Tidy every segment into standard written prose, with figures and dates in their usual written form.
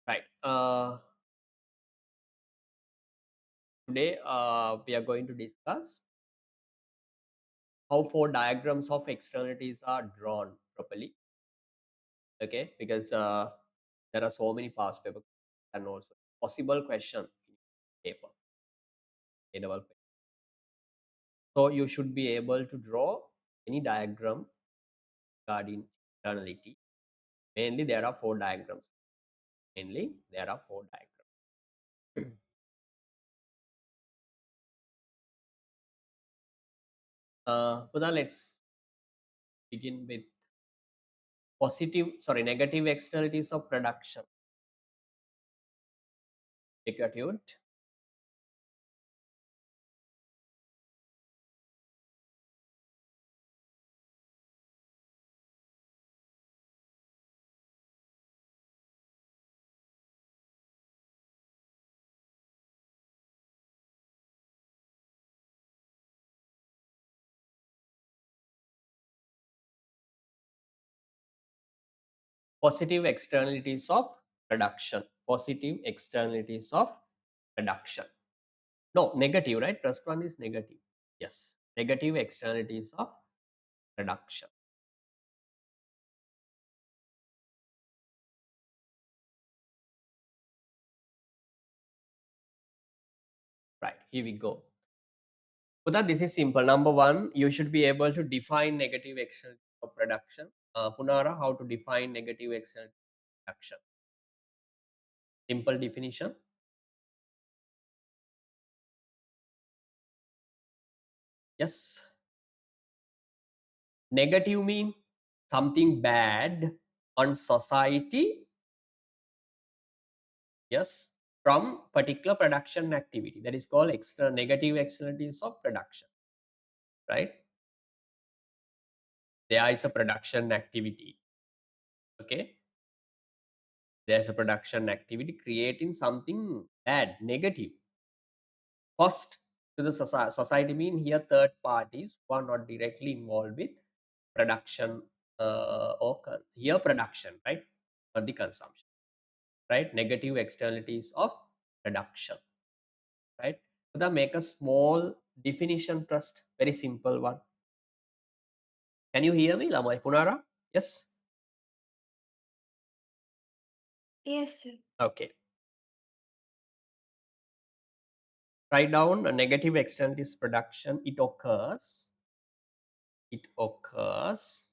Right. Today we are going to discuss how four diagrams of externalities are drawn properly. Okay, because there are so many past paper and also possible question in paper. A-level paper. So you should be able to draw any diagram regarding externality. Mainly there are four diagrams. Mainly there are four diagrams. Puna, let's begin with negative externalities of production. Negative positive externalities of production. Positive externalities of production. No, negative, right? First one is negative. Yes, negative externalities of production. Right, here we go. Puna, this is simple. Number one, you should be able to define negative externalities of production. Punara, how to define negative externalities of production? Simple definition. Yes. Negative mean something bad on society. Yes, from particular production activity, that is called extra negative externalities of production, right? There is a production activity. Okay, there's a production activity creating something bad, negative cost to the society. Mean here third parties who are not directly involved with production, here production, right, or the consumption, right? Negative externalities of production, right? So that make a small definition trust, very simple one. Can you hear me, Lamai Punara? Yes. Yes, sir. Okay. Write down a negative externalities production. It occurs. It occurs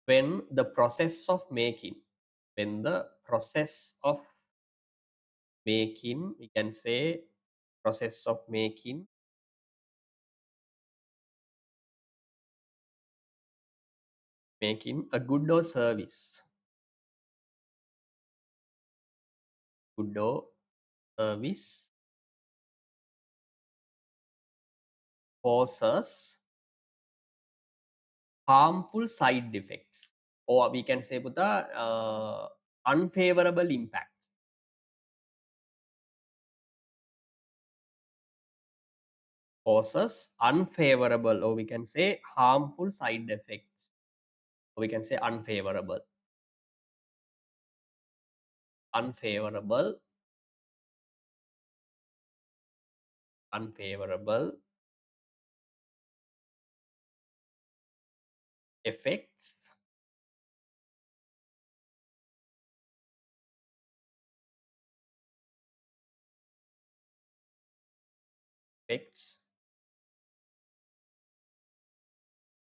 when the process of making, when the process of making, we can say process of making a good or service, good or service causes harmful side effects, or we can say Buddha, unfavorable impacts. Causes unfavorable, or we can say harmful side effects, or we can say unfavorable unfavorable effects effects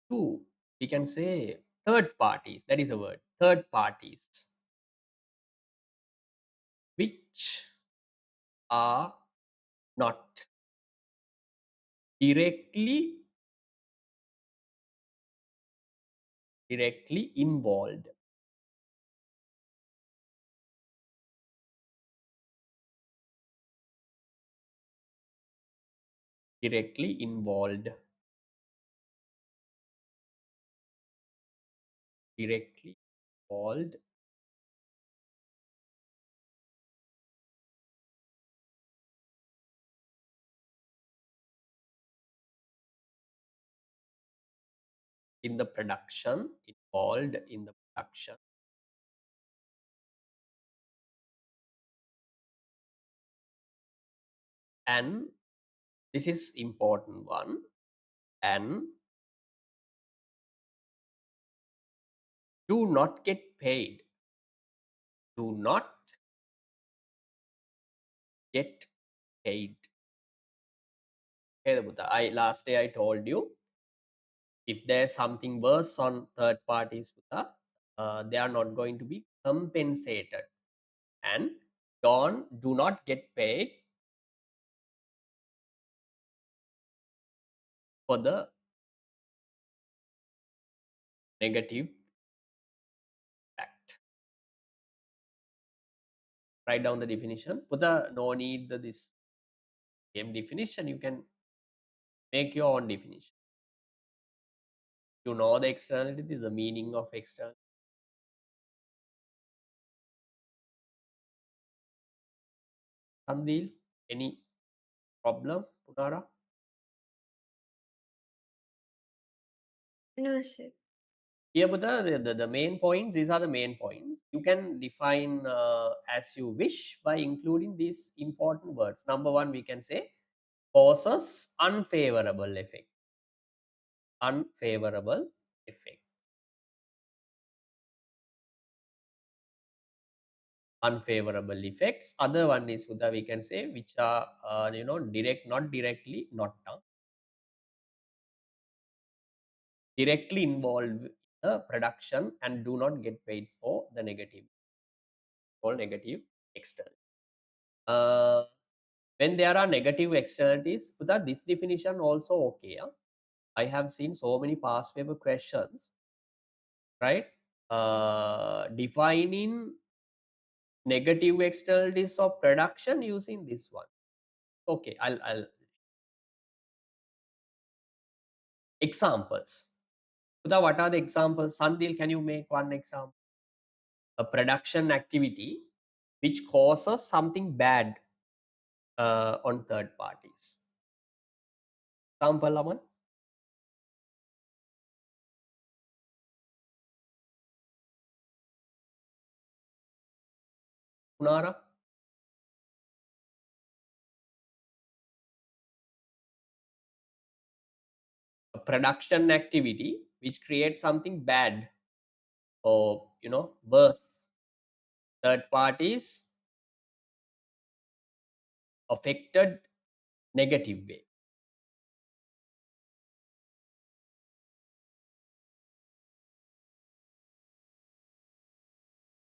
to, we can say, third parties. That is the word, third parties, which are not directly involved, directly involved directly involved in the production, involved in the production, and this is important one, and do not get paid. Do not get paid. Okay, I last day I told you if there's something worse on third parties, they are not going to be compensated, and do not get paid for the negative act. Write down the definition. No need this same definition. You can make your own definition. You know the externality, the meaning of external. Sandil, any problem, Punara? No, sir. Here, the main points, these are the main points. You can define as you wish by including these important words. Number one, we can say causes unfavorable effect. Unfavorable effect. Unfavorable effects. Other one is we can say which are direct, not directly, not directly involved in the production and do not get paid for the negative, all negative external. When there are negative externalities, this definition also okay. I have seen so many past paper questions, right? Defining negative externalities of production using this one. Okay, I'll examples. What are the examples? Sandil, can you make one example? A production activity which causes something bad on third parties. Example, Aman? Punara? A production activity which creates something bad or worse. Third parties affected negative way.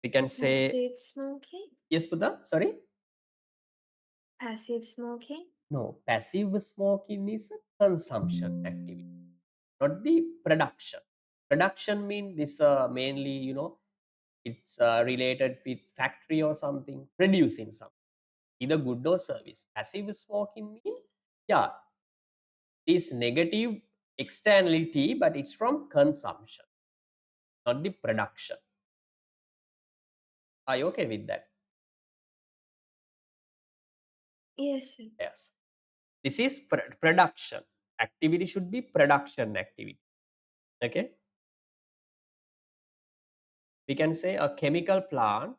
We can say Passive smoking? yes, Buddha. Sorry. Passive smoking? No, passive smoking is a consumption activity, not the production. Production means this mainly, it's related with factory or something, producing something, either good or service. Passive smoking means, yeah, is negative externality, but it's from consumption, not the production. Are you okay with that? Yes, sir. Yes. This is production. Activity should be production activity. Okay. We can say a chemical plant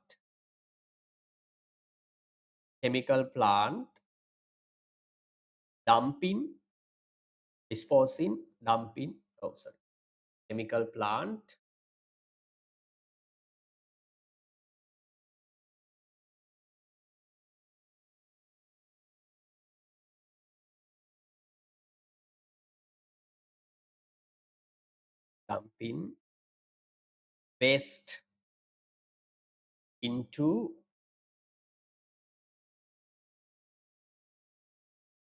dumping, disposing, dumping. Oh, sorry. Chemical plant dumping waste into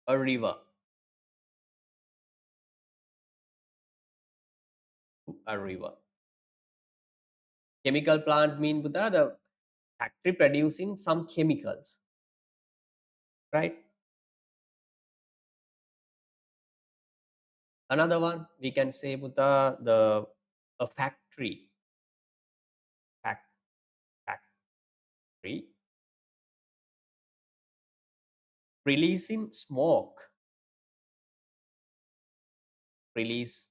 a river. A river. Chemical plant mean the factory producing some chemicals, right? Another one we can say the a factory fac- factory releasing smoke, release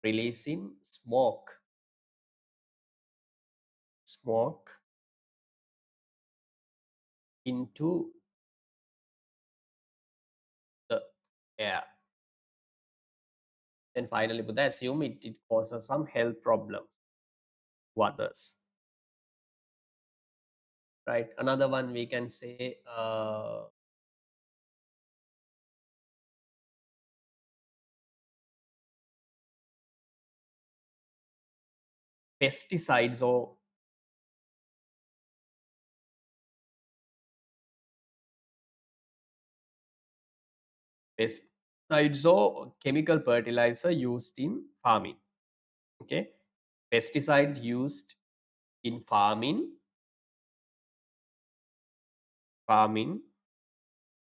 releasing smoke into the air. Then finally, Buddha assume it causes some health problems to others, right? Another one we can say pesticides or chemical fertilizer used in farming. Okay, pesticide used in farming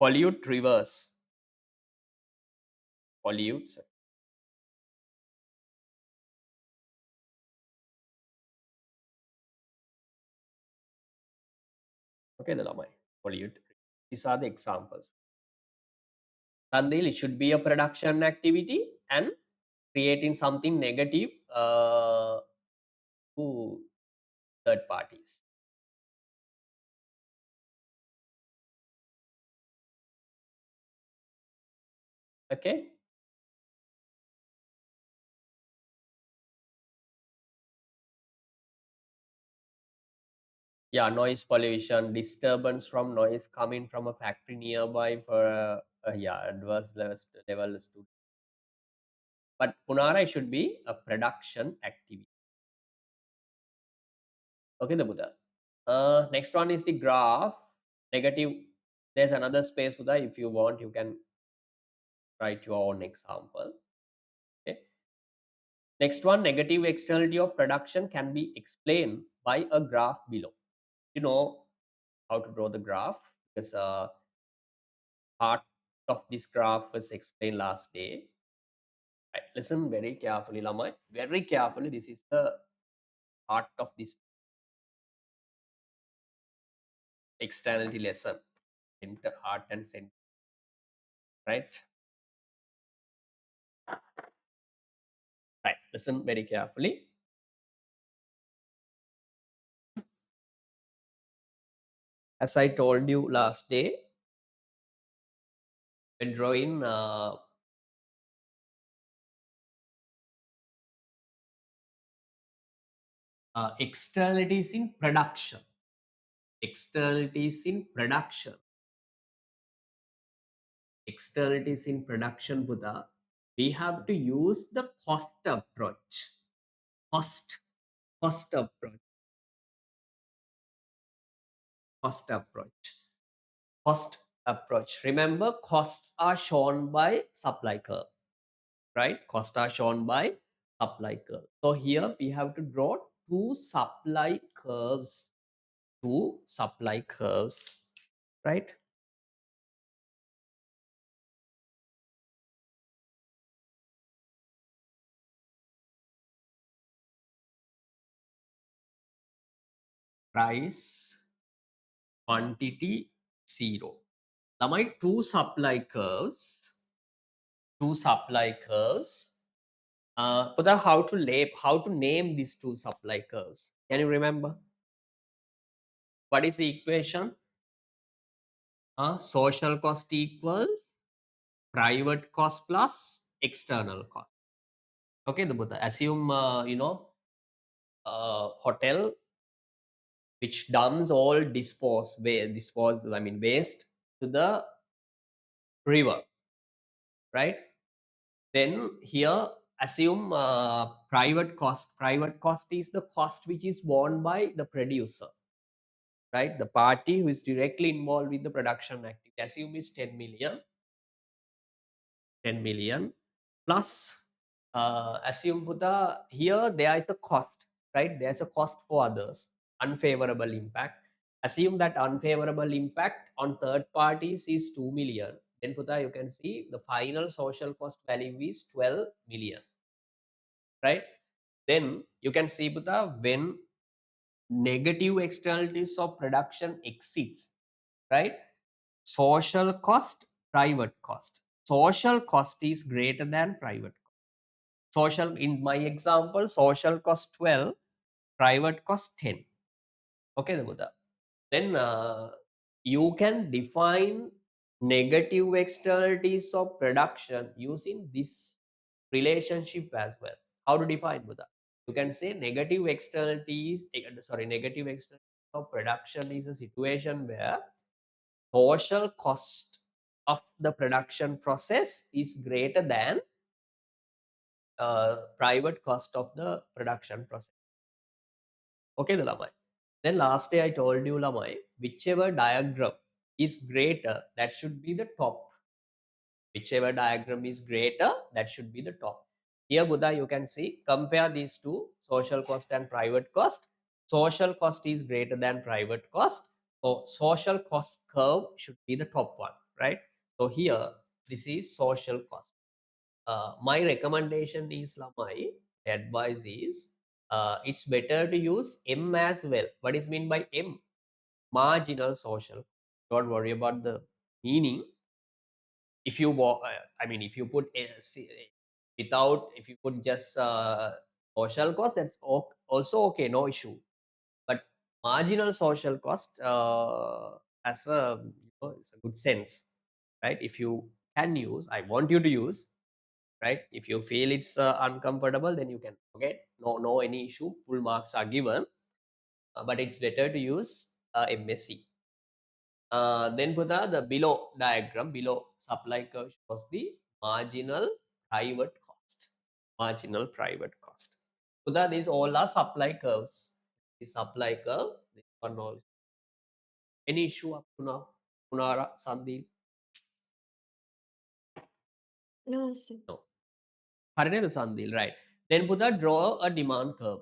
pollute rivers, pollute. Okay, the lamai pollute. These are the examples. Sandil, it should be a production activity and creating something negative to third parties. Okay. Yeah, noise pollution, disturbance from noise coming from a factory nearby for yeah, adverse levels to. But Punara should be a production activity. Okay, the Buddha. Next one is the graph. Negative. There's another space, Buddha. If you want, you can write your own example. Okay. Next one, negative externality of production can be explained by a graph below. You know how to draw the graph because part of this graph was explained last day. Right. Listen very carefully, Lamai. Very carefully. This is the part of this externality lesson. Center, heart, and center. Right. Right. Listen very carefully. As I told you last day, when drawing externalities in production, externalities in production, externalities in production, Buddha, we have to use the cost approach. Cost approach, cost approach, cost approach. Remember, costs are shown by supply curve, right? Costs are shown by supply curve. So here we have to draw two supply curves, right? Price, quantity, zero. Now my two supply curves, Putha, how to name these two supply curves? Can you remember? What is the equation? Social cost equals private cost plus external cost. Okay, the Buddha. Assume hotel which dumps all waste to the river, right? Then here assume private cost. Private cost is the cost which is borne by the producer, right? The party who is directly involved with the production activity. Assume is 10 million, 10 million plus assume Buddha, here there is a cost, right? There's a cost for others, unfavorable impact. Assume that unfavorable impact on third parties is 2 million. Then Buddha, you can see the final social cost value is 12 million, right? Then you can see Buddha, when negative externalities of production exceeds, right? Social cost, private cost. Social cost is greater than private cost. Social, in my example, social cost 12, private cost 10. Okay, Buddha. Then you can define negative externalities of production using this relationship as well. How to define, Buddha? You can say negative externalities, negative externalities of production is a situation where social cost of the production process is greater than private cost of the production process. Okay, the Lamai. Then last day I told you, Lamai, whichever diagram is greater, that should be the top. Whichever diagram is greater, that should be the top. Here, Buddha, you can see, compare these two, social cost and private cost. Social cost is greater than private cost. So social cost curve should be the top one, right? So here, this is social cost. My recommendation is, Lamai, advice is, it's better to use M as well. What is mean by M? Marginal social. Don't worry about the meaning. If you I mean, if you put without, if you put just social cost, that's also okay, no issue. But marginal social cost has a, it's a good sense, right? If you can use, I want you to use, right? If you feel it's uncomfortable, then you can forget. No any issue. Full marks are given, but it's better to use MSc. Then the below diagram, below supply curve shows the marginal private cost. Marginal private cost. These all are supply curves. The supply curve, this one all. Any issue up to now? Punara, Sandeep? No, sir. No. Harine the Sandeep, right. Then draw a demand curve.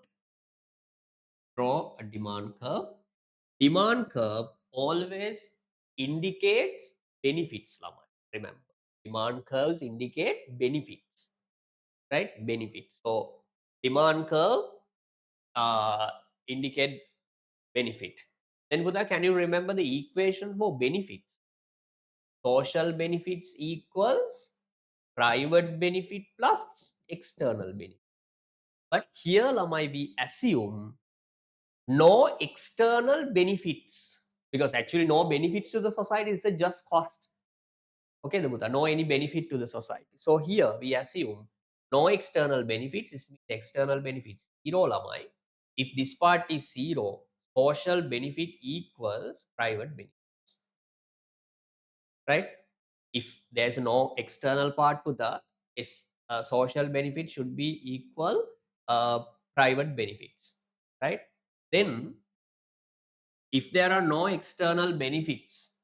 Draw a demand curve. Demand curve always indicates benefits, Lama. Remember, demand curves indicate benefits, right? Benefits. So demand curve uh, indicate benefit. Then Buddha, can you remember the equation for benefits? Social benefits equals private benefit plus external benefit. But here, Lamai, we assume no external benefits, because actually no benefits to the society, is a just cost. Okay, the Buddha, no any benefit to the society. So here we assume no external benefits, is external benefits zero, Lamai. If this part is zero, social benefit equals private benefits, right? If there's no external part to the is social benefit should be equal uh, private benefits, right? Then if there are no external benefits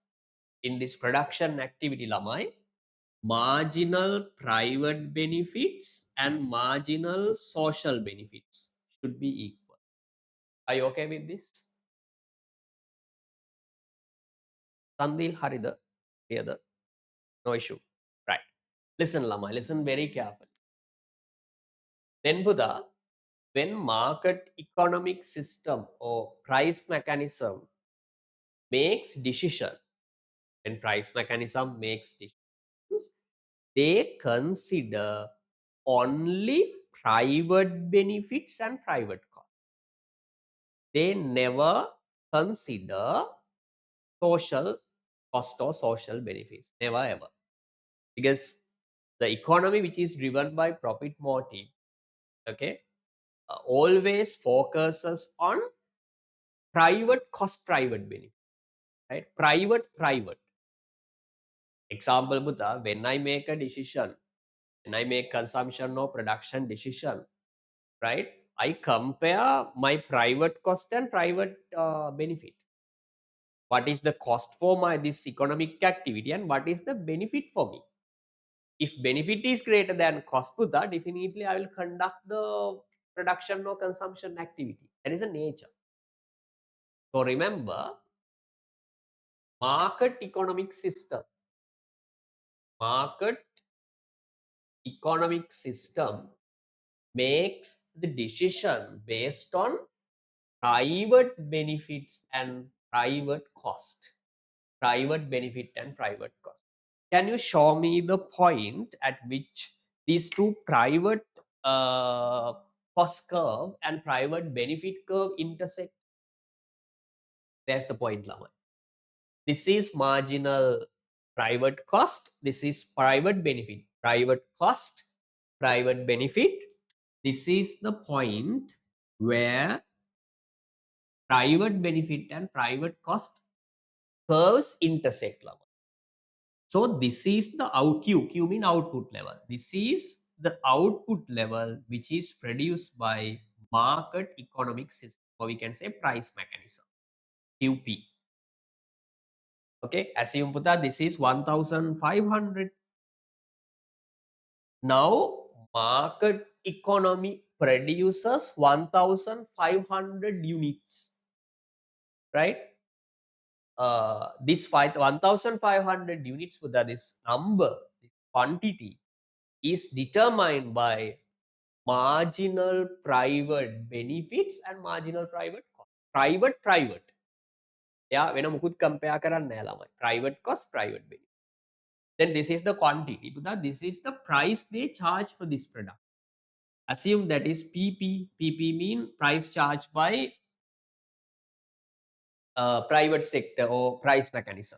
in this production activity, Lamai, marginal private benefits and marginal social benefits should be equal. Are you okay with this? Sandil, Harida, together, no issue. Right. Listen, Lamai, listen very carefully. Then Buddha, when market economic system or price mechanism makes decision, when price mechanism makes decisions, they consider only private benefits and private costs. They never consider social cost or social benefits. Never ever. Because the economy which is driven by profit motive, okay, always focuses on private cost, private benefit, right? Private. Example, Buddha, when I make a decision, when I make consumption or production decision, right? I compare my private cost and private benefit. What is the cost for my this economic activity and what is the benefit for me? If benefit is greater than cost, Buddha, definitely I will conduct the production or consumption activity. That is a nature. So remember, market economic system, market economic system makes the decision based on private benefits and private cost. Private benefit and private cost. Can you show me the point at which these two private uh, cost curve and private benefit curve intersect. That's the point, Lama. This is marginal private cost. This is private benefit. Private cost, private benefit. This is the point where private benefit and private cost curves intersect, Lama. So this is the out Q. Q mean output level. This is the output level which is produced by market economic system, or we can say price mechanism, QP. Okay, assume Puta, this is 1,500. Now market economy produces 1,500 units, right? This 1,500 units, Puta, this number, this quantity is determined by marginal private benefits and marginal private cost. Private. Yeah, වෙන මුකුත් compare කරන්න නෑ ළමයි. Private cost, private benefit. Then this is the quantity. This is the price they charge for this product. Assume that is PP. PP mean price charged by private sector or price mechanism.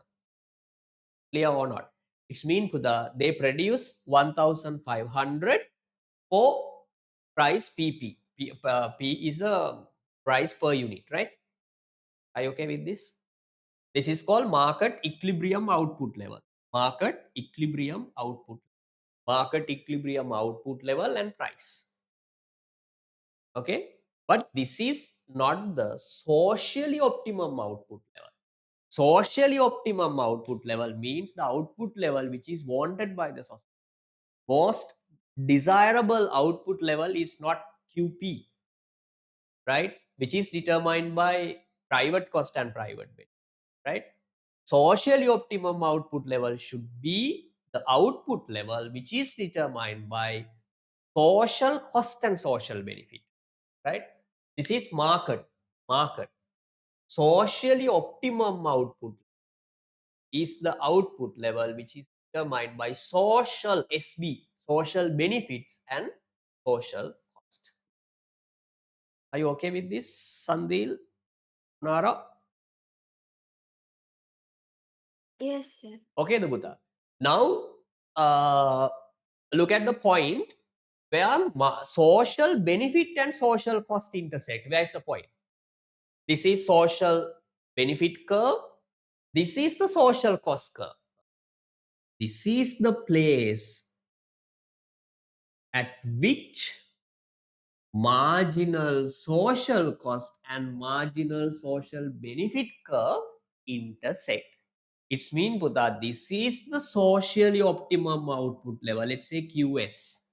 Clear or not? It's mean they produce 1,500 for price PP. P is a price per unit, right? Are you okay with this? This is called market equilibrium output level. Market equilibrium output. Market equilibrium output level and price. Okay? But this is not the socially optimum output level. Socially optimum output level means the output level which is wanted by the society. Most desirable output level is not QP, right? Which is determined by private cost and private benefit, right? Socially optimum output level should be the output level which is determined by social cost and social benefit, right? This is market. Socially optimum output is the output level which is determined by social SB, social benefits and social cost. Are you okay with this, Sandil, Nara? Yes, sir. Okay, Dubhuta. Now, look at the point where social benefit and social cost intersect. Where is the point? This is social benefit curve. This is the social cost curve. This is the place at which marginal social cost and marginal social benefit curve intersect. It's mean that this is the socially optimum output level. Let's say QS.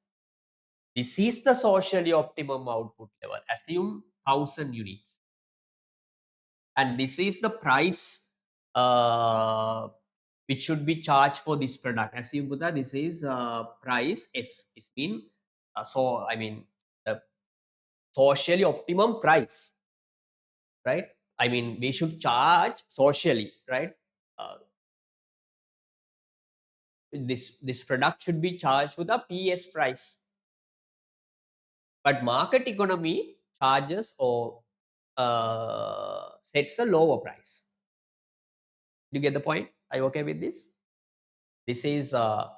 This is the socially optimum output level. Assume 1,000 units. And this is the price which should be charged for this product. Assume that this is price S. It's mean the socially optimum price, right? I mean, we should charge socially, right? Uh, this product should be charged with a PS price, but market economy charges or sets a lower price. You get the point? Are you okay with this? This is the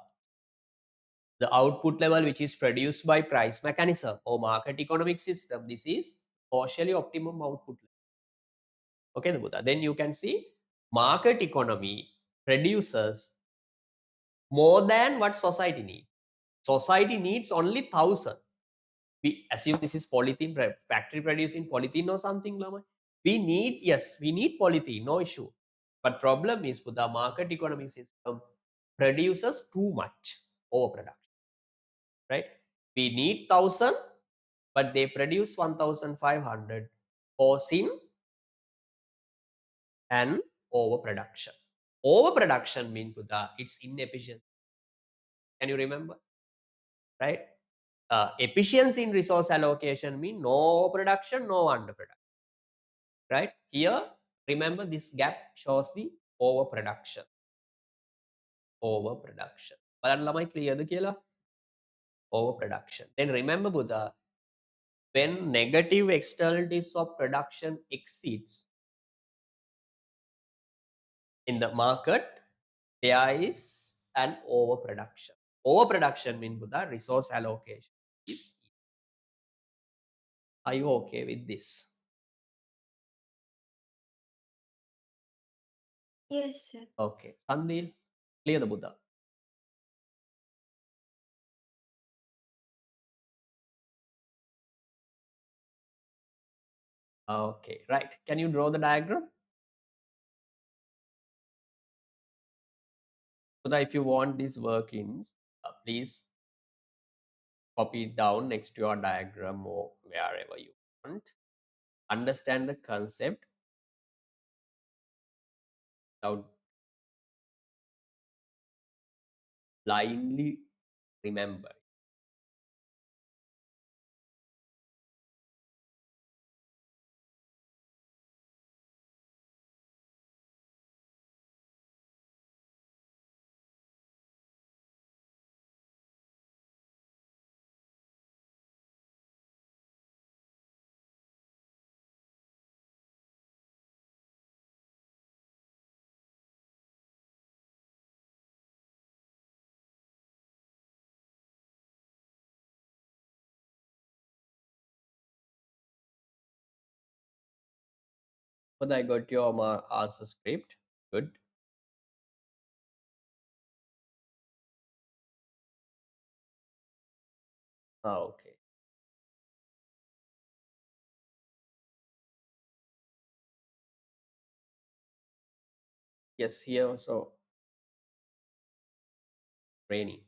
output level which is produced by price mechanism or market economic system. This is socially optimum output level. Okay, Nabhuta. Then you can see market economy produces more than what society needs. Society needs only 1,000. We assume this is polythene factory producing polythene or something, Lama. We need polythene, no issue. But problem is the market economic system produces too much overproduction, right? We need 1,000, but they produce 1,500, causing an overproduction. Overproduction means it's inefficient. Can you remember? Right? Efficiency in resource allocation means no production, no underproduction. Right? Here, remember this gap shows the overproduction. Overproduction. බලන්න ළමයි clearද කියලා? overproduction. Then remember, Buddha, when negative externalities of production exceeds in the market, there is an overproduction. Overproduction means, Buddha, resource allocation is. Are you okay with this? Yes, sir. Okay. Sandil, clear the Buddha. Okay, right. Can you draw the diagram? Buddha, if you want these workings, please copy it down next to your diagram or wherever you want. Understand the concept without blindly remember. But I got your answer script. Good. Okay. Yes, here also training.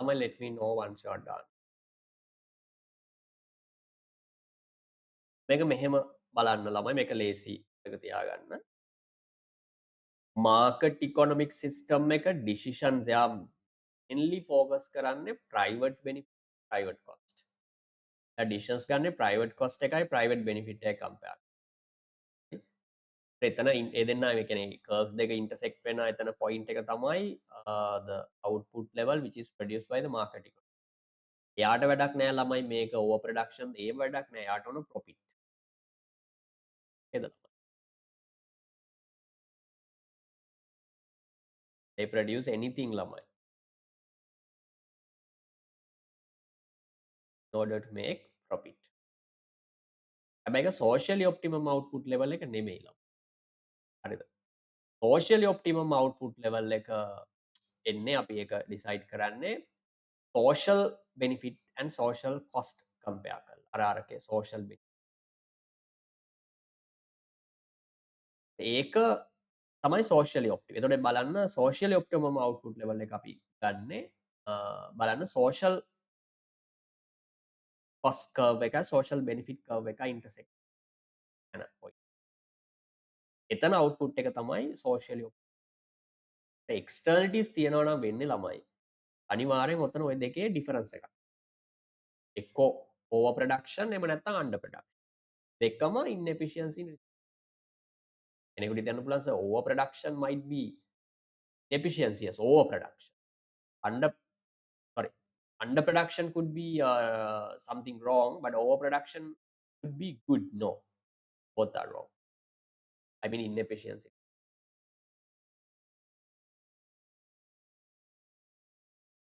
Let me know once you're done. මේක මෙහෙම බලන්න ළමයි මේක ලේසි එක තියාගන්න. Market economic system එක decisions යා mainly focus කරන්නේ private benefit, private cost. Decisions ගන්න private cost එකයි private benefit එකයි compare. එතන ඒ දෙන්න ඒ කියන්නේ curves දෙක intersect වෙන එතන point එක තමයි the output level which is produced by the market economy. එයාට වැඩක් නෑ ළමයි මේක over production ඒ වැඩක් නෑ යාට ඕන profit. නේද? They produce anything ළමයි in order to make profit. හැබැයි ඒක socially optimum output level එක නෙමෙයි ළමයි. හරිද? socially optimum output level එක එන්නේ අපි ඒක decide කරන්නේ social benefit and social cost compare කරලා. අර අරකේ social benefit. ඒක තමයි socially optimum. එතකොට බලන්න socially optimum output level එක අපි ගන්නෙ බලන්න social cost curve එක social benefit curve එක intersect වෙන point. එතන අවුට්පුට් එක තමයි සෝෂියලි එක්ස්ටර්නලිටීස් තියෙනවා නම් වෙන්නේ ළමයි. අනිවාර්යෙන් ඔතන ওই දෙකේ ඩිෆරන්ස් එකක්. එක්කෝ ඕවර් ප්‍රොඩක්ෂන් එහෙම නැත්නම් අන්ඩර් ප්‍රොඩක්ෂන්. දෙකම ඉන්එෆිෂියන්සි කෙනෙකුට හිතන්න පුළුවන් sir over production might be efficiency as overproduction. Under sorry, underproduction could be something wrong, but overproduction could be good. No, both are wrong. I mean inefficiency.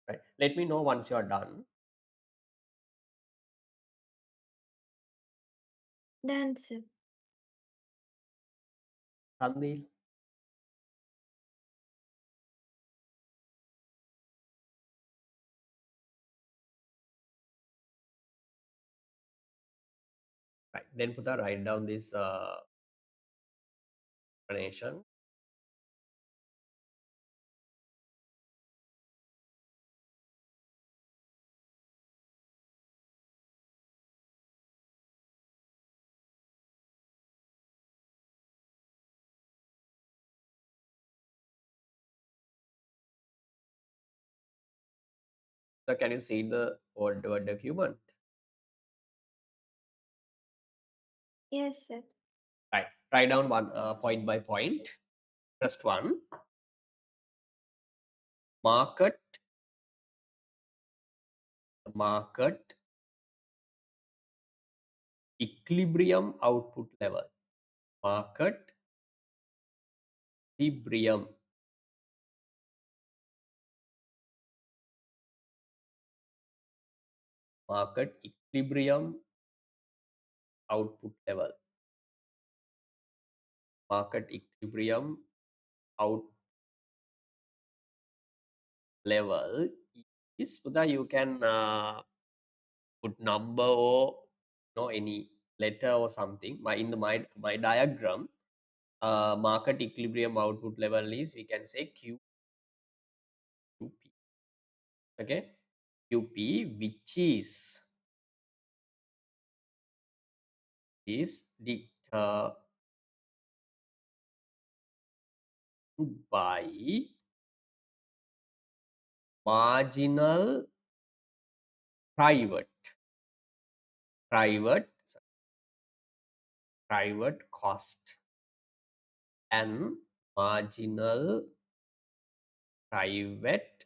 Right. Let me know once you are done. Done, sir. Tanvir. Right. Then Putha, write down this explanation. So can you see the word document? Yes, sir. Right. Write down one point by point. First one, market equilibrium output level. Market equilibrium output level. Market equilibrium out level is Putha, you can put number or any letter or something. My diagram, market equilibrium output level is, we can say QP. Okay, QP, which is determined by marginal private cost and marginal private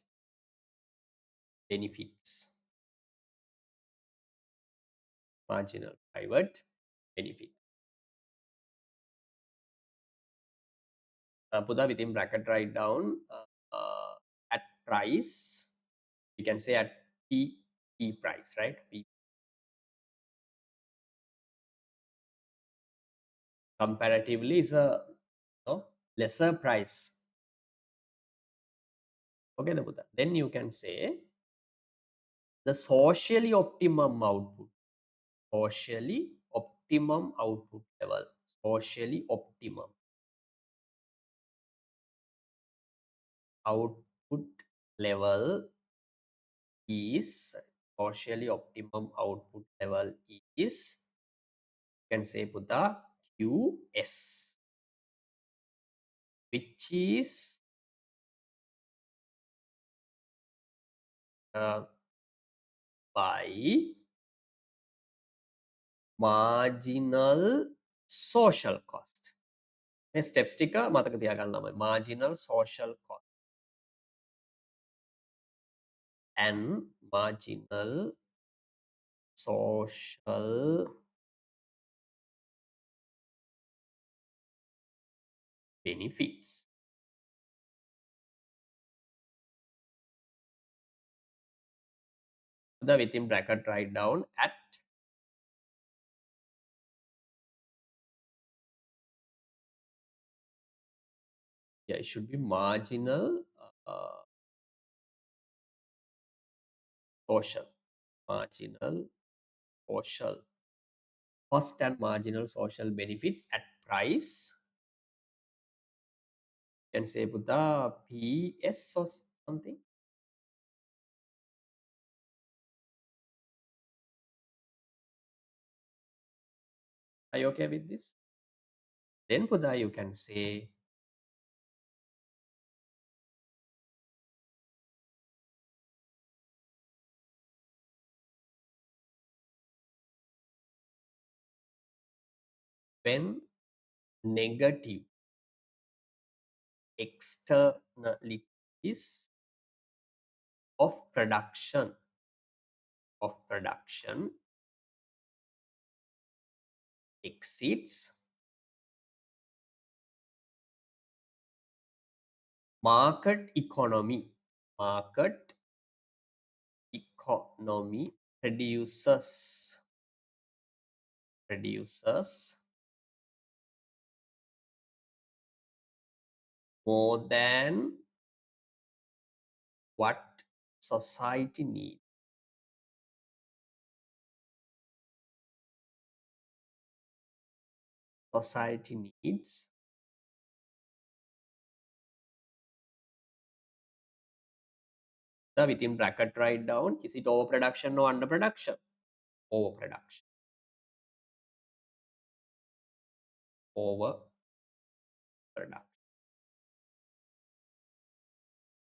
benefits. Marginal private benefit. Put that within bracket, write down at price. You can say at P price, right? P comparatively is a lesser price. Okay, then you can say the socially optimum output. Socially optimum output level. Socially optimum output level is you can say Buddha QS, which is by marginal social cost. මේ steps ටික මතක තියාගන්න ළමයි. Marginal social cost and marginal social benefits. The within bracket write down at it should be marginal social cost and marginal social benefits at price. You can say Buddha PS or something. Are you okay with this? Then Buddha, you can say when negative externalities of production exceeds market economy produces more than what society needs. Society needs. The within bracket write down, is it overproduction or underproduction? Overproduction. Overproduction.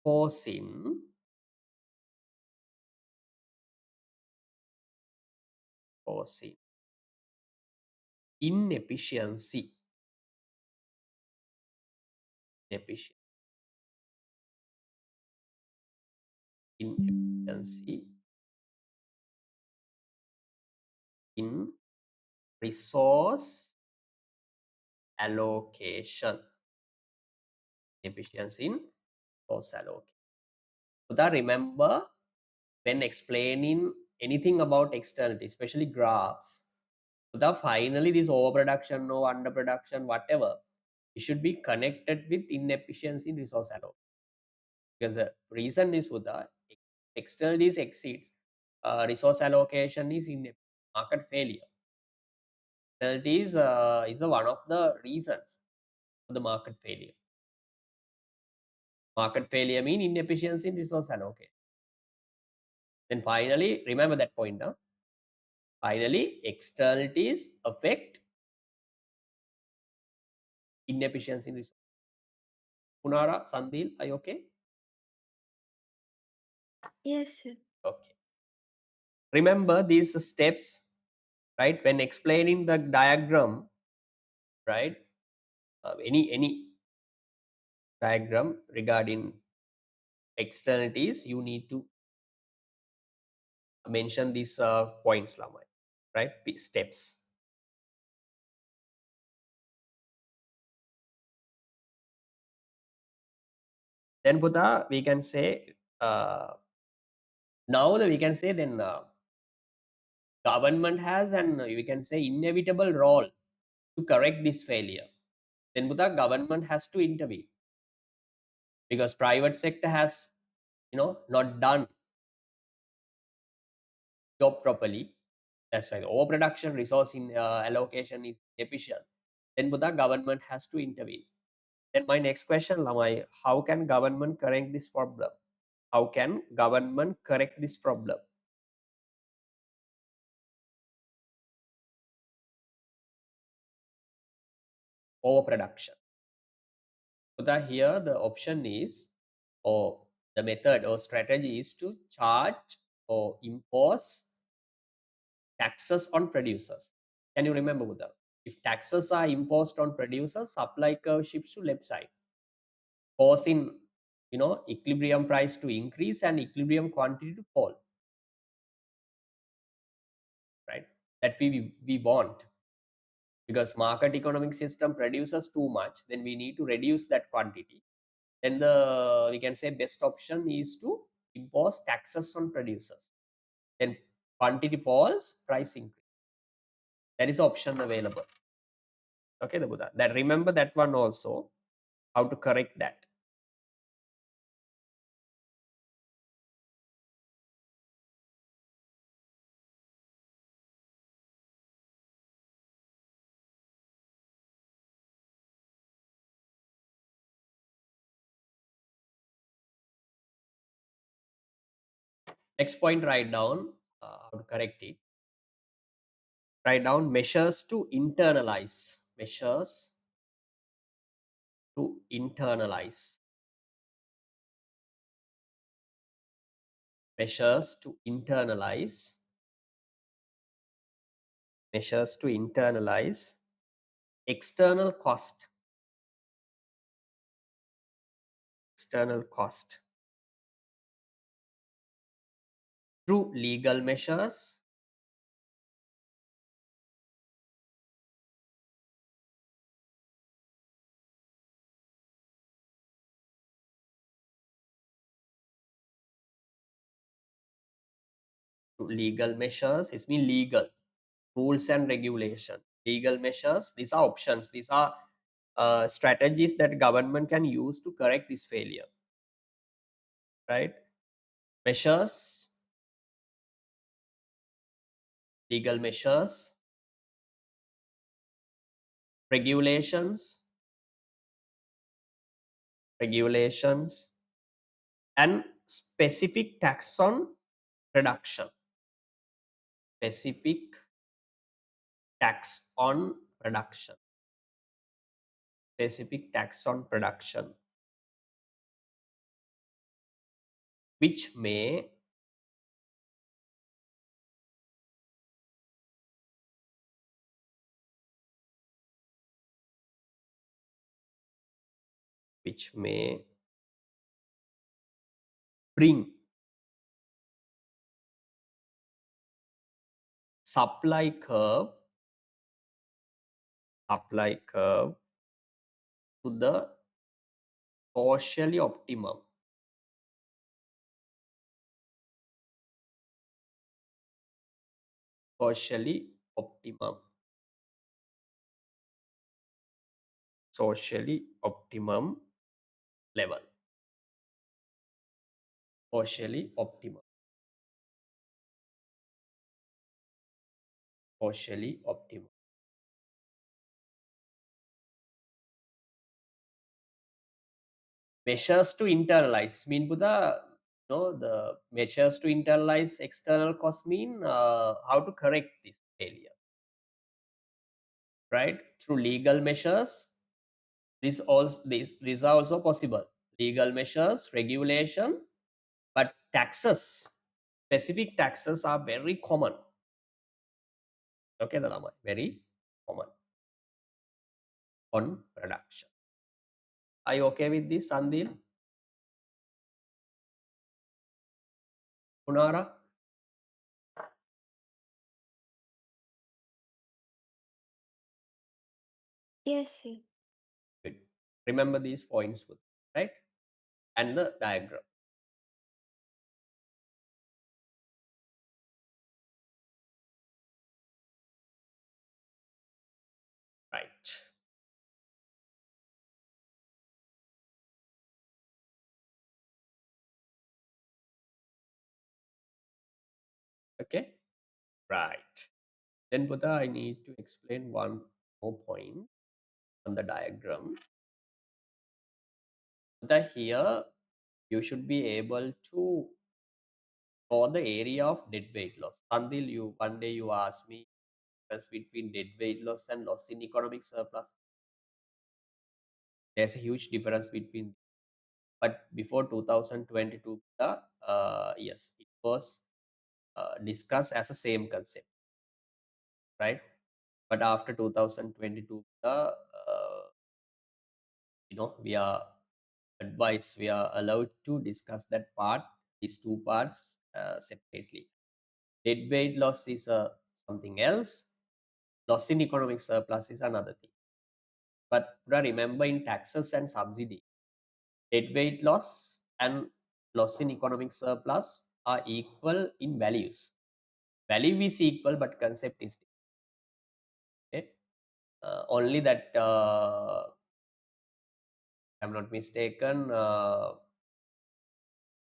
Causing causing inefficiency. Inefficiency. Inefficiency in resource allocation. Efficiency in resource allocation. So that remember when explaining anything about externality, especially graphs, so that finally this overproduction or underproduction, whatever, it should be connected with inefficiency in resource allocation. Because the reason is with the externalities exceeds resource allocation is in market failure. Externalities is the one of the reasons for the market failure. Market failure mean inefficiency in resource allocation. Then finally, remember that point now. Finally, externalities affect inefficiency in resource. Punara, Sandil, are you okay? Yes, sir. Okay. Remember these steps, right? When explaining the diagram, right? Any diagram regarding externalities, you need to mention these points, Lamai, right? Steps. Then Buddha, we can say now that we can say then government has an we can say inevitable role to correct this failure. Then Buddha, government has to intervene because private sector has not done job properly. That's why the overproduction resource in allocation is efficient. Then Buddha, government has to intervene. Then my next question, Lamai, how can government correct this problem? How can government correct this problem? Overproduction. Buddha, here the option is, or the method or strategy is to charge or impose taxes on producers. Can you remember, Buddha? If taxes are imposed on producers, supply curve shifts to left side, causing equilibrium price to increase and equilibrium quantity to fall. Right? That we want, because market economic system produces too much, then we need to reduce that quantity. Then the we can say best option is to impose taxes on producers. Then quantity falls, price increase. That is the option available. Okay, the Buddha. That remember that one also, how to correct that. Next point, write down how to correct it. Write down measures to internalize. Measures to internalize. Measures to internalize. Measures to internalize external cost. External cost through legal measures. Through legal measures, it's mean legal rules and regulation. Legal measures, these are options. These are strategies that government can use to correct this failure, right? Measures, legal measures, regulations, regulations, and specific tax on production. Specific tax on production. Specific tax on production, which may which may bring supply curve to the socially optimum. Socially optimum. Socially optimum level. Socially optimum. Socially optimum. Measures to internalize mean Buddha, the measures to internalize external cost mean how to correct this failure, right? Through legal measures, these are also possible. Legal measures, regulation, but taxes, specific taxes are very common. Okay, the lama very common on production. Are you okay with this, Sandil? Punara? Yes, sir. Good. Remember these points, right? And the diagram. Right. Okay. Right. Then Buddha, I need to explain one more point on the diagram. Buddha, here you should be able to for the area of dead weight loss. Until you one day you asked me difference between dead weight loss and loss in economic surplus. There's a huge difference between, but before 2022, yes, it was discussed as a same concept, right? But after 2022, we are advised, we are allowed to discuss that part, these two parts separately. Dead weight loss is something else. Loss in economic surplus is another thing. But remember, in taxes and subsidy, dead weight loss and loss in economic surplus are equal in values. Value is equal, but concept is different. Okay? Only that, if I'm not mistaken,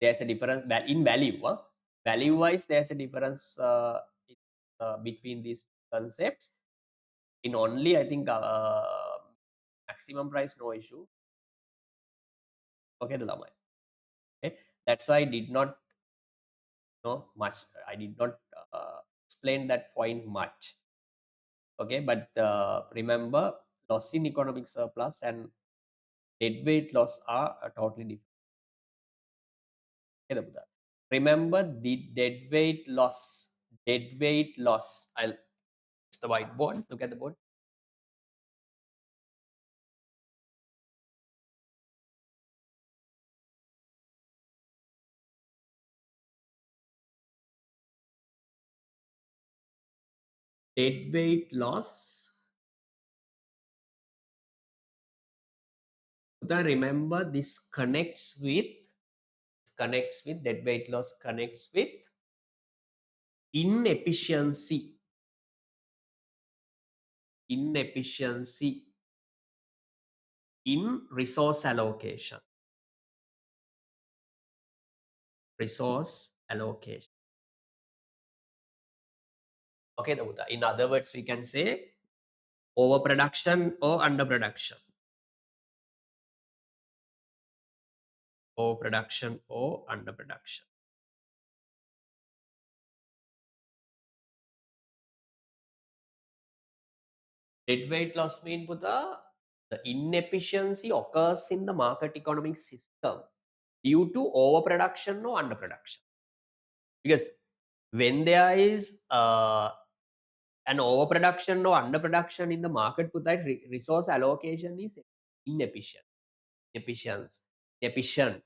there's a difference in value. Value wise, there's a difference between these concepts. In only, I think, maximum price, no issue. Okay, the lama. Okay, that's why I did not know much. I did not explain that point much. Okay, but remember, loss in economic surplus and Dead weight loss are totally different. Okay, Buddha. Remember the dead weight loss. Dead weight loss. I'll it's the whiteboard. Look at the board. Dead weight loss. Buddha, remember this connects with dead weight loss connects with inefficiency. Inefficiency in resource allocation. Resource allocation. Okay, Buddha. In other words, we can say overproduction or underproduction. Overproduction or underproduction. Dead weight loss mean Buddha, the inefficiency occurs in the market economic system due to overproduction or underproduction. Because when there is an overproduction or underproduction in the market, Buddha, resource allocation is inefficient, efficient,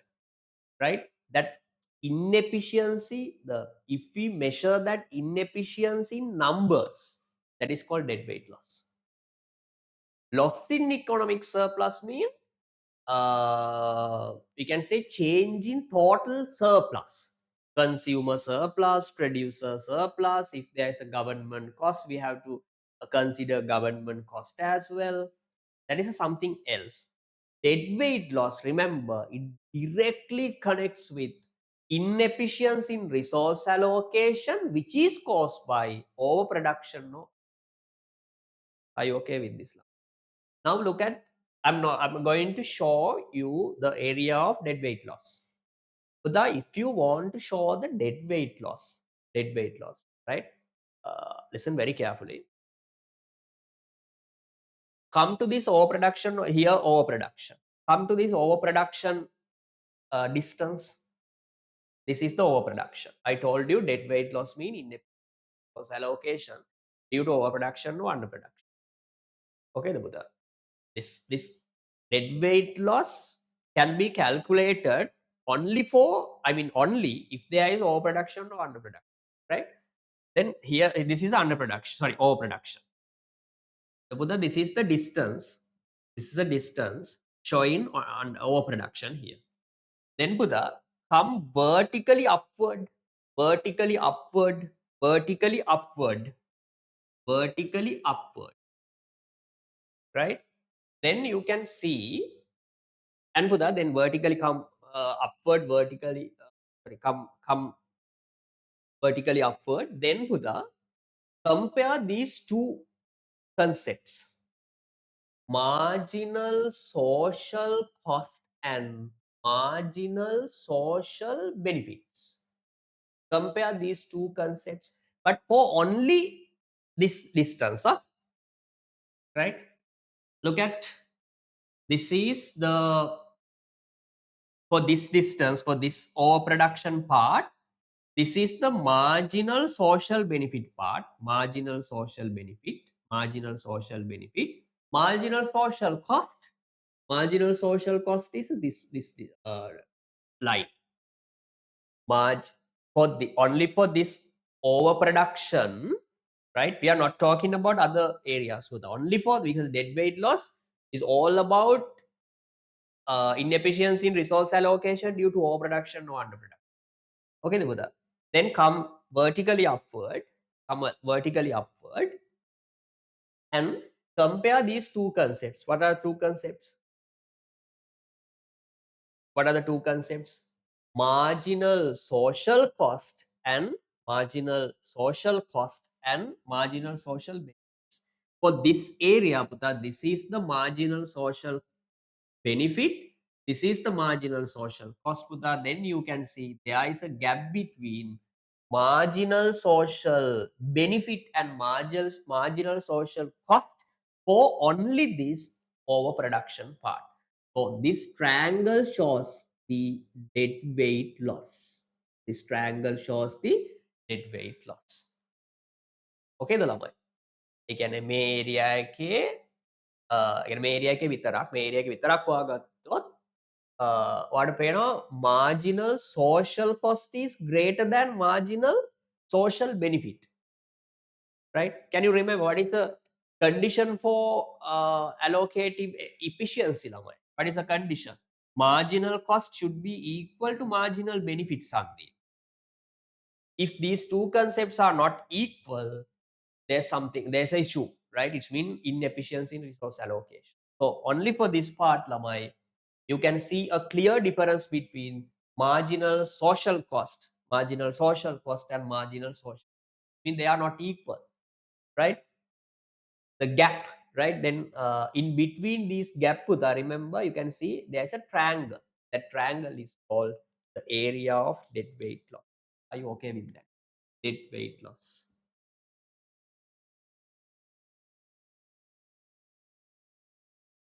right? That inefficiency, the if we measure that inefficiency in numbers, that is called dead weight loss. Loss in economic surplus means we can say change in total surplus, consumer surplus, producer surplus. If there is a government cost, we have to consider government cost as well. That is something else. Dead weight loss, remember, it directly connects with inefficiency in resource allocation, which is caused by overproduction. No, are you okay with this? Now look at, I'm going to show you the area of dead weight loss. But if you want to show the dead weight loss, right? Listen very carefully. Come to this overproduction here, overproduction. Come to this overproduction distance. This is the overproduction. I told you dead weight loss mean in resource allocation due to overproduction or underproduction. Okay, the Buddha. This dead weight loss can be calculated only for, I mean, only if there is overproduction or underproduction, right? Then here, this is underproduction, sorry, overproduction. The Buddha, this is the distance. This is a distance showing on overproduction here. Then Buddha, come vertically upward, vertically upward, vertically upward, vertically upward, right? Then you can see, and Buddha, then vertically come upward, vertically, sorry, come vertically upward. Then Buddha, compare these two concepts, marginal social cost and marginal social benefits. Compare these two concepts, but for only this distance, huh? Right? Look at, this is the, for this distance, for this overproduction part, this is the marginal social benefit part, marginal social benefit, marginal social benefit, marginal social cost. Marginal social cost is this line. Marg for the only for this overproduction, right? We are not talking about other areas. So the only for, because dead weight loss is all about inefficiency in resource allocation due to overproduction or underproduction. Okay, Buddha. Then come vertically upward, vertically upward, and compare these two concepts. What are two concepts? What are the two concepts? Marginal social cost and marginal social cost and marginal social benefits. For this area, Buddha, this is the marginal social benefit. This is the marginal social cost, Buddha. Then you can see there is a gap between marginal social benefit and marginal social cost for only this overproduction part. So this triangle shows the dead weight loss. This triangle shows the dead weight loss. Okay ද ළමයි? ඒ කියන්නේ මේ area එකේ මේ area එකේ විතරක් මේ area එකේ විතරක් හොයාගත්තොත් ඔයාලට පේනවා marginal social cost is greater than marginal social benefit. Right? Can you remember what is the condition for allocative efficiency? What is the condition? Marginal cost should be equal to marginal benefit something. If these two concepts are not equal, there's an issue, right? It's mean inefficiency in resource allocation. So only for this part, Lamai, you can see a clear difference between marginal social cost and marginal social. I mean, they are not equal, right? The gap, right? Then in between these gap, remember you can see there's a triangle. That triangle is called the area of dead weight loss. Are you okay with that? Dead weight loss.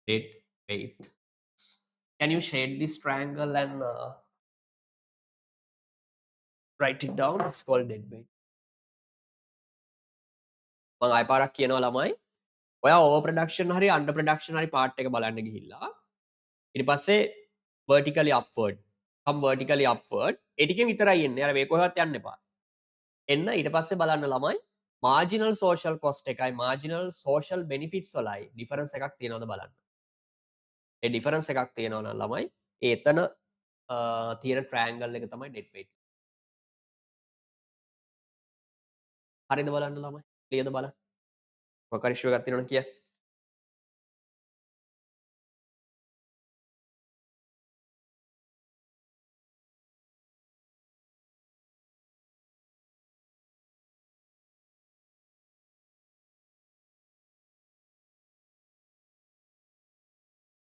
Dead weight loss. Can you shade this triangle and write it down? It's called dead weight. මම ආය පාරක් කියනවා ළමයි. ඔයා over production හරි under production හරි part එක බලන්න ගිහිල්ලා ඊට පස්සේ vertically upward come vertically upward ඒ ටිකෙන් විතරයි එන්නේ. අර මේ කොහෙවත් යන්න එපා. එන්න ඊට පස්සේ බලන්න ළමයි marginal social cost එකයි marginal social benefits වලයි difference එකක් තියෙනවද බලන්න. ඒ difference එකක් තියෙනවා නම් ළමයි ඒ එතන තියෙන triangle එක තමයි dead weight. හරිද බලන්න ළමයි? ක්ලියර්ද බලන්න? මොකක් හරි issue එකක් තියෙනවනම් කියන්න.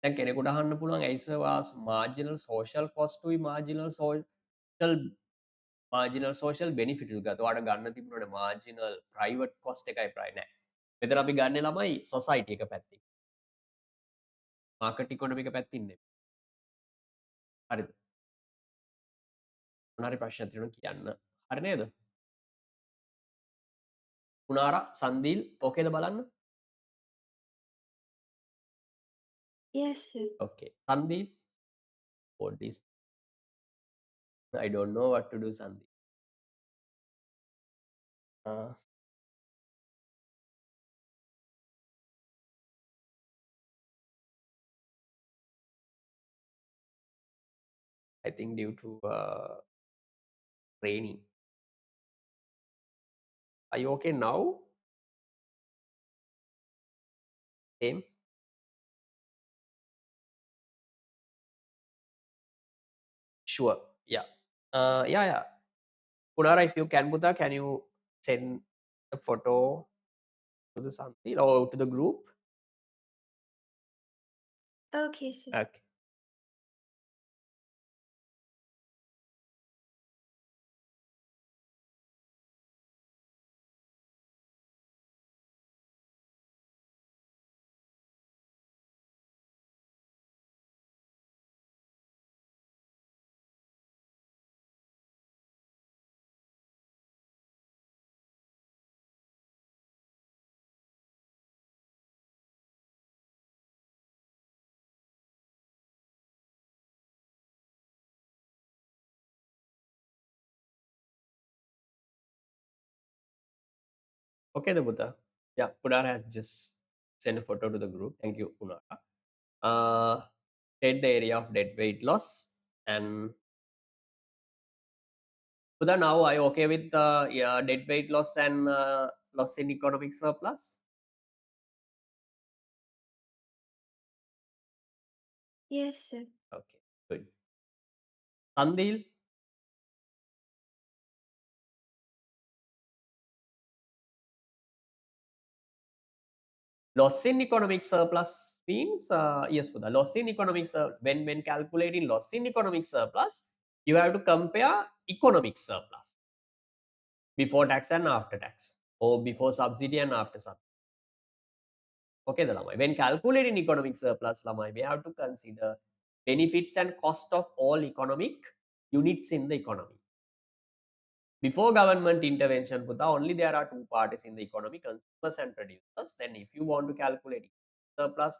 දැන් කෙනෙකුට අහන්න පුළුවන් ඇයි sir marginal social cost උයි marginal social benefit එක ගත්තා. ඔයාලට ගන්න තිබුණානේ marginal private cost එකයි ප්‍රයි නෑ. මෙතන අපි ගන්නේ ළමයි society එක පැත්තෙන්. market economy එක පැත්තින් නෙමෙයි. හරිද? මොන හරි ප්‍රශ්නයක් තියෙනවා කියන්න. හරි නේද? පුනාරා සන්දීල් ඕකේද බලන්න? Yes, sir. Okay. Sandil, what is I don't know what to do, Sandil. Uh, I think due to training. Are you okay now? Same. Sure. Yeah. Yeah. Punara, if you can, Buddha, can you send the photo to the Sandil or to the group? Okay, sir. Okay. Okay, the Buddha. Yeah, Punara has just sent a photo to the group. Thank you, Punara. State the area of dead weight loss and Buddha, now are you okay with yeah, dead weight loss and loss in economic surplus? Yes, sir. Okay, good. Sandil, loss in economic surplus means yes, Buddha. Loss in economic when calculating loss in economic surplus, you have to compare economic surplus before tax and after tax, or before subsidy and after subsidy. Okay, the lamai. When calculating economic surplus, lamai, we have to consider benefits and cost of all economic units in the economy. Before government intervention, Buddha, only there are two parties in the economy, consumers and producers. Then if you want to calculate surplus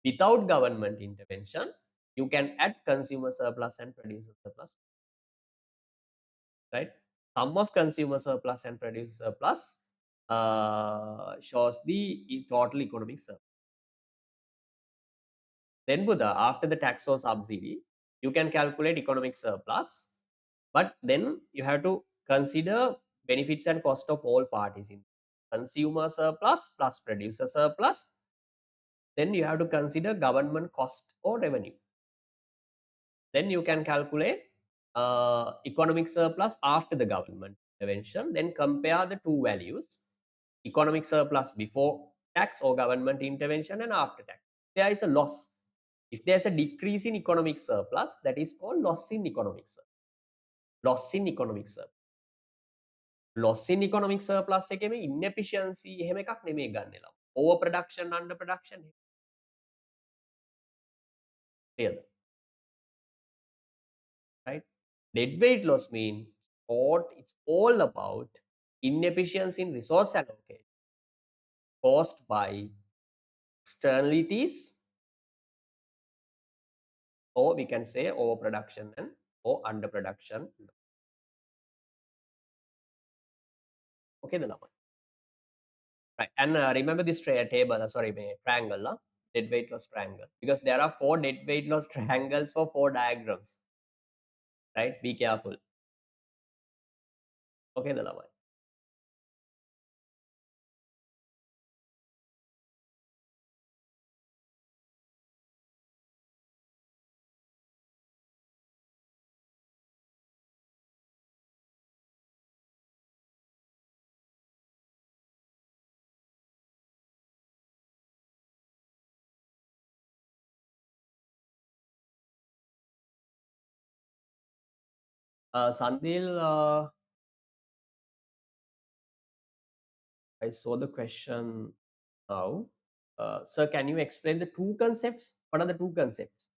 without government intervention, you can add consumer surplus and producer surplus, right? Sum of consumer surplus and producer surplus shows the total economic surplus. Then Buddha, after the tax or subsidy, you can calculate economic surplus, but then you have to consider benefits and cost of all parties in consumer surplus plus producer surplus. Then you have to consider government cost or revenue. Then you can calculate economic surplus after the government intervention. Then compare the two values, economic surplus before tax or government intervention and after tax. There is a loss. If there's a decrease in economic surplus, that is called loss in economic surplus. Loss in economic surplus. Loss in economic surplus එකෙම inefficiency එහෙම එකක් නෙමෙයි ගන්නෙලා. Over production, under production. Clear? Right? Dead weight loss means what it's all about inefficiency in resource allocation caused by externalities, or we can say overproduction and or underproduction. Okay, the number. Right. And remember this table, sorry, triangle, dead weight loss triangle, because there are 4 dead weight loss triangles for 4 diagrams. Right? Be careful. Okay, the number. Sandil, I saw the question now. Sir, can you explain the two concepts? What are the two concepts?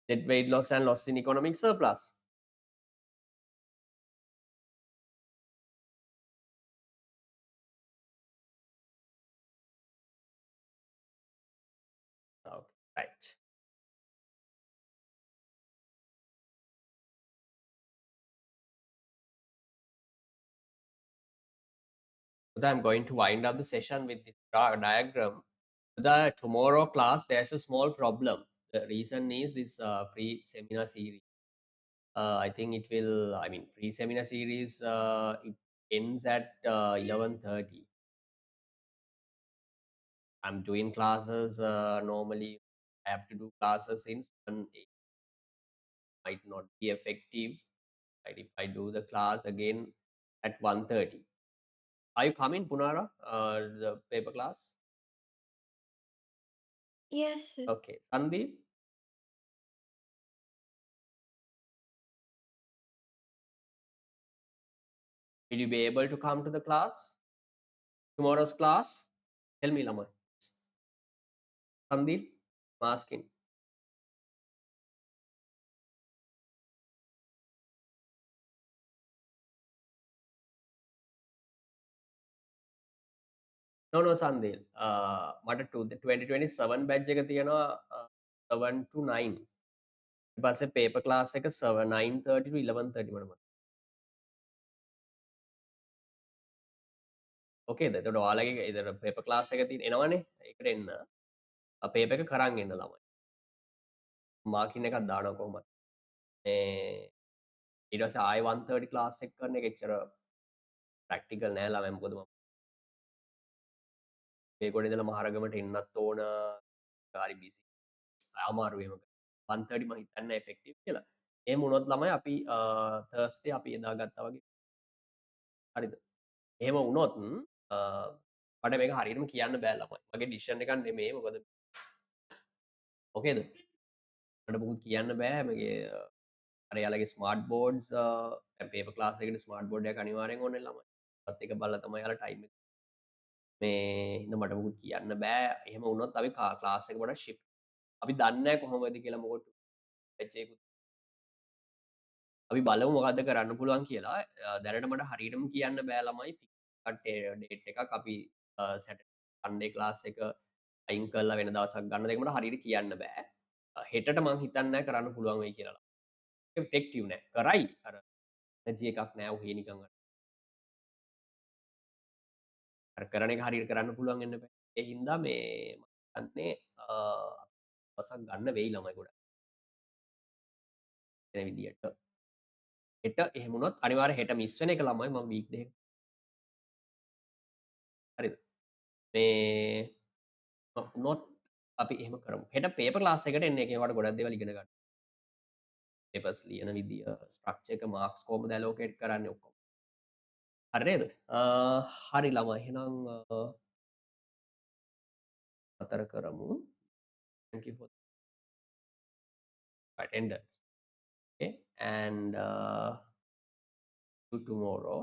Net weight loss and loss in economic surplus. Okay, right. So I'm going to wind up the session with this diagram. The tomorrow class, there's a small problem. The reason is this free seminar series. I think it will, I mean, free seminar series, it ends at 11:30. I'm doing classes, normally I have to do classes in 7, 8. Might not be effective, right, if I do the class again at 1:30. Are you coming, Punara, the paper class? Yes, sir. Okay. Sandeep, will you be able to come to the class? Tomorrow's class? Tell me, Lama. Sandeep, I'm asking. No, no, Sandeep. මට 2027 batch එක තියෙනවා 7 to 9. ඊට පස්සේ paper class එක 9:30 to 11:30 මට මතකයි. ඕකේද? එතකොට ඔයාලගේ ඒතර paper class එක තියෙන එනවනේ. ඒකට එන්න. paper එක කරන් එන්න ළමයි. මාකින් එකක් දානවා කොහොමද? මේ ඊට පස්සේ ආයෙ 1:30 class එක කරන එක එච්චර practical නෑ ළමයි. මොකද මම මේගොල්ලෝ ඉඳලා මහරගමට එන්නත් ඕන. හරි busy. අමාරු එහෙම 1:30 මම හිතන්නේ effective කියලා. එහෙම වුණොත් ළමයි අපි Thursday අපි එදා ගත්තා වගේ. හරිද? එහෙම වුණොත් මට මේක හරියටම කියන්න බෑ ළමයි. මගේ decision එකක් නෙමෙයි. මොකද ඕකේද? මට මොකුත් කියන්න බෑ. මගේ අර යාලගේ ස්මාර්ට් බෝඩ්ස් paper class එකට ස්මාර්ට් බෝඩ් එකක් අනිවාර්යෙන් ඕනේ ළමයි. ඒත් එක බලලා තමයි යාලා ටයිම් එක මේ හින්දා මට මොකුත් කියන්න බෑ. එහෙම වුණොත් අපි ක්ලාස් එක පොඩක් ෂිෆ්ට් අපි දන්නේ නැහැ කොහොමද කියලා මොකද වෙච්ච එකකුත් අපි බලමු මොකද්ද කරන්න පුළුවන් කියලා. දැනට මට හරියටම කියන්න බෑ ළමයි ඩේට් එකක් අපි සැටර්ඩේ සන්ඩේ ක්ලාස් එක අයින් කරලා වෙන දවසක් ගන්න දෙක මට හරියට කියන්න බෑ. හෙටට මං හිතන්නේ නැහැ කරන්න පුළුවන් වෙයි කියලා. ඉෆෙක්ටිව් නෑ. කරයි අර එනර්ජි එකක් නෑ ඔහේ නිකන් අර කරන එක හරියට කරන්න පුළුවන් වෙන්න බෑ. ඒ හින්දා මේ මම හිතන්නේ දවසක් ගන්න වෙයි ළමයි ගොඩක්. එන විදියට. හෙට එහෙම වුණොත් අනිවාර්යෙන් හෙට මිස් වෙන එක ළමයි මම වීක් දෙකක් හරිද? මේ වුණොත් අපි එහෙම කරමු. හෙට පේපර් ක්ලාස් එකට එන්න. ඒකෙන් ඔයාලට ගොඩක් දේවල් ඉගෙන ගන්න. පේපර්ස් ලියන විදිය, ස්ට්‍රක්චර් එක, මාක්ස් කොහොමද ඇලෝකේට් කරන්නේ ඔක්කොම. හරි නේද? හරි ළමයි එහෙනම් නතර කරමු. Thank you for attendance. Okay, and you tomorrow,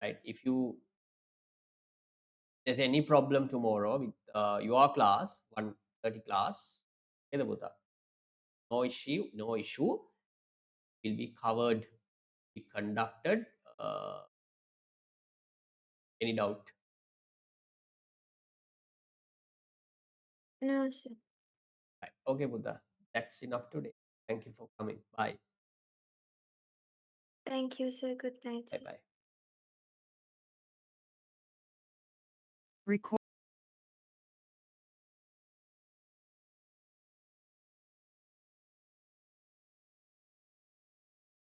right? If there's any problem tomorrow with your class, 1:30 class, okay, no issue, no issue. Will be covered, be conducted. Any doubt? No, sir. Right. Okay, Buddha. That's enough today. Thank you for coming. Bye. Thank you, sir. Good night, Bye sir. bye. Record.